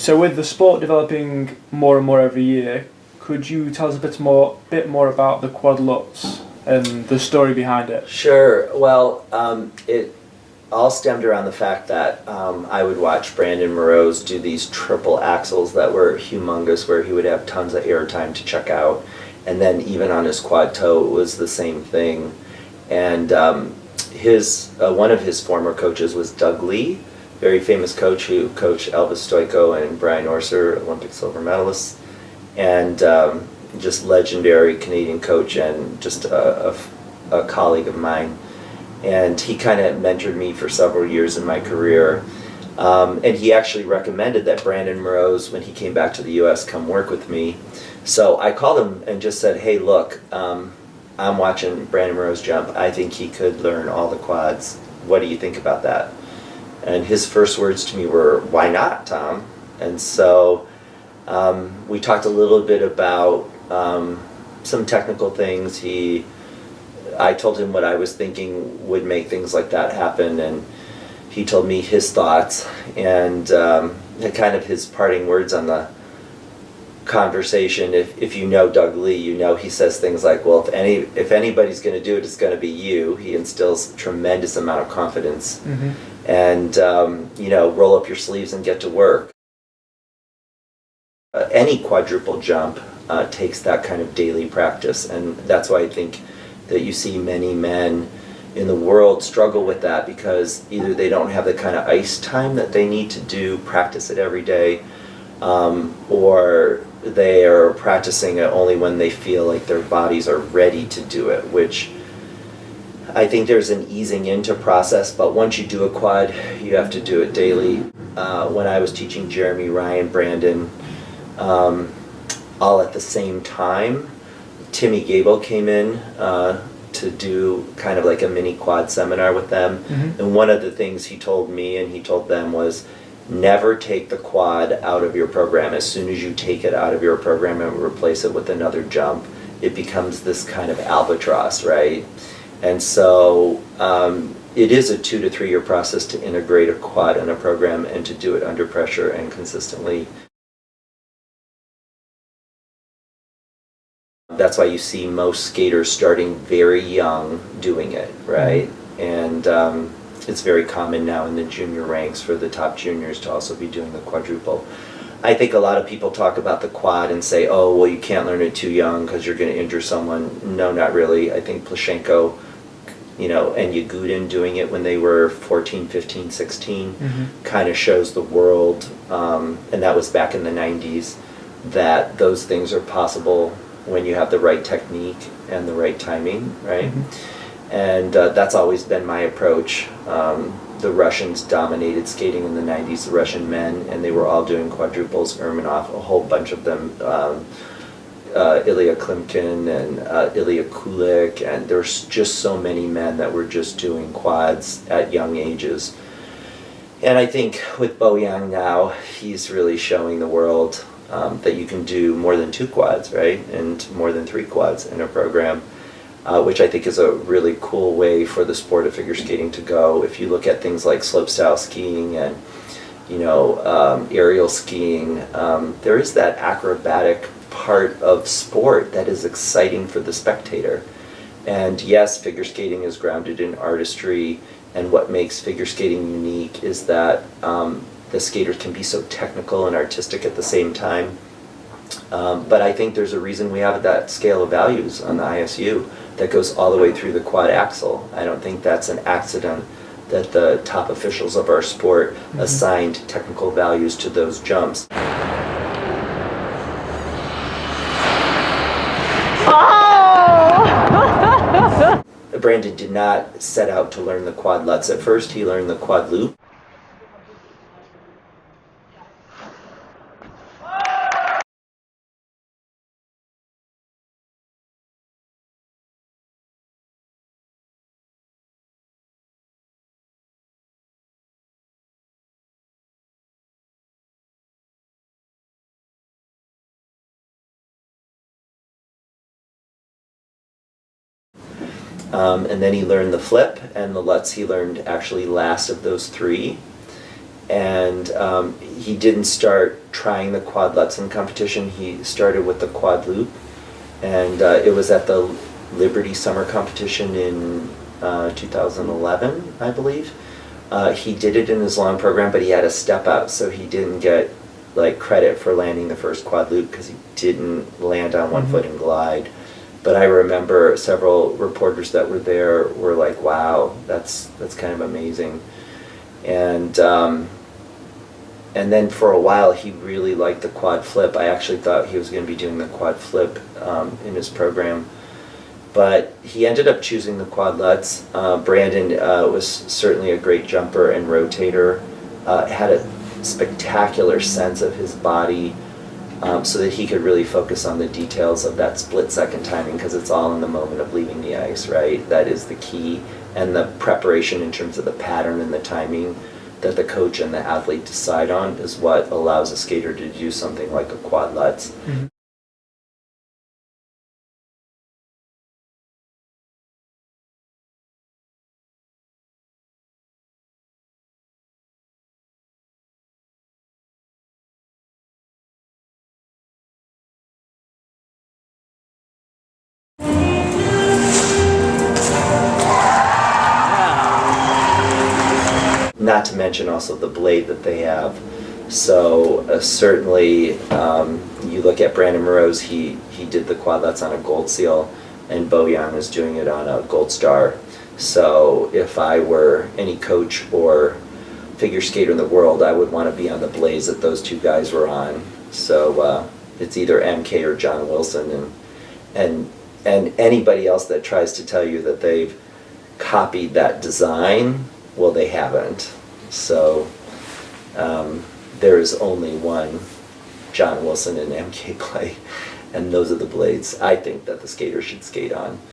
So with the sport developing more and more every year, could you tell us a bit more about the quad Lutz and the story behind it? Sure. Well, it all stemmed around the fact that I would watch Brandon Mroz do these triple axles that were humongous, where he would have tons of air time to check out, and then even on his quad toe it was the same thing. And his one of his former coaches was Doug Lee, very famous coach who coached Elvis Stoico and Brian Orser, Olympic silver medalists, and just legendary Canadian coach and just a colleague of mine. And he kind of mentored me for several years in my career. And he actually recommended that Brandon Mroz, when he came back to the U.S., come work with me. So I called him and just said, hey, look, I'm watching Brandon Mroz jump. I think he could learn all the quads. What do you think about that? And his first words to me were, why not, Tom? And so we talked a little bit about some technical things. I told him what I was thinking would make things like that happen, and he told me his thoughts, and kind of his parting words on the conversation. If you know Doug Lee, you know he says things like, well, if anybody's going to do it, it's going to be you. He instills a tremendous amount of confidence. Mm-hmm. And roll up your sleeves and get to work. Any quadruple jump takes that kind of daily practice, and that's why I think that you see many men in the world struggle with that, because either they don't have the kind of ice time that they need to practice it every day, or they are practicing it only when they feel like their bodies are ready to do it, which I think there's an easing into process, but once you do a quad, you have to do it daily. When I was teaching Jeremy, Ryan, Brandon, all at the same time, Timmy Gable came in to do kind of like a mini quad seminar with them. Mm-hmm. And one of the things he told me and he told them was, never take the quad out of your program. As soon as you take it out of your program and replace it with another jump, it becomes this kind of albatross, right? And so it is a 2 to 3 year process to integrate a quad in a program and to do it under pressure and consistently. That's why you see most skaters starting very young doing it, right? And it's very common now in the junior ranks for the top juniors to also be doing the quadruple. I think a lot of people talk about the quad and say, oh, well, you can't learn it too young because you're going to injure someone. No, not really. I think Plashenko, and Yagudin doing it when they were 14, 15, 16 kind of shows the world, and that was back in the 90s, that those things are possible when you have the right technique and the right timing, right? Mm-hmm. And that's always been my approach. The Russians dominated skating in the 90s, the Russian men, and they were all doing quadruples. Ermanov, a whole bunch of them, Ilya Klimkin and Ilya Kulik, and there's just so many men that were just doing quads at young ages. And I think with Bo Yang now, he's really showing the world that you can do more than 2 quads, right? And more than 3 quads in a program, which I think is a really cool way for the sport of figure skating to go. If you look at things like slopestyle skiing and, aerial skiing, there is that acrobatic part of sport that is exciting for the spectator. And yes, figure skating is grounded in artistry, and what makes figure skating unique is that the skaters can be so technical and artistic at the same time. But I think there's a reason we have that scale of values on the ISU that goes all the way through the quad axle. I don't think that's an accident that the top officials of our sport assigned technical values to those jumps. Brandon did not set out to learn the quad Lutz at first. He learned the quad loop. And then he learned the flip, and the Lutz he learned actually last of those 3. and he didn't start trying the quad Lutz in competition. He started with the quad loop, and it was at the Liberty Summer Competition in 2011, I believe. He did it in his long program, but he had a step out, so he didn't get like credit for landing the first quad loop because he didn't land on one foot and glide. But I remember several reporters that were there were like, "Wow, that's kind of amazing." And then for a while he really liked the quad flip. I actually thought he was going to be doing the quad flip in his program, but he ended up choosing the quad Lutz. Brandon was certainly a great jumper and rotator, had a spectacular sense of his body, so that he could really focus on the details of that split-second timing, because it's all in the moment of leaving the ice, right? That is the key, and the preparation in terms of the pattern and the timing that the coach and the athlete decide on is what allows a skater to do something like a quad Lutz. Not to mention also the blade that they have. So certainly, you look at Brandon Mroz, he did the quad Lutz on a Gold Seal, and Bojan is doing it on a Gold Star. So if I were any coach or figure skater in the world, I would want to be on the blades that those two guys were on. So it's either MK or John Wilson, and anybody else that tries to tell you that they've copied that design, well, they haven't. So there is only one John Wilson and MK play, and those are the blades I think that the skater should skate on.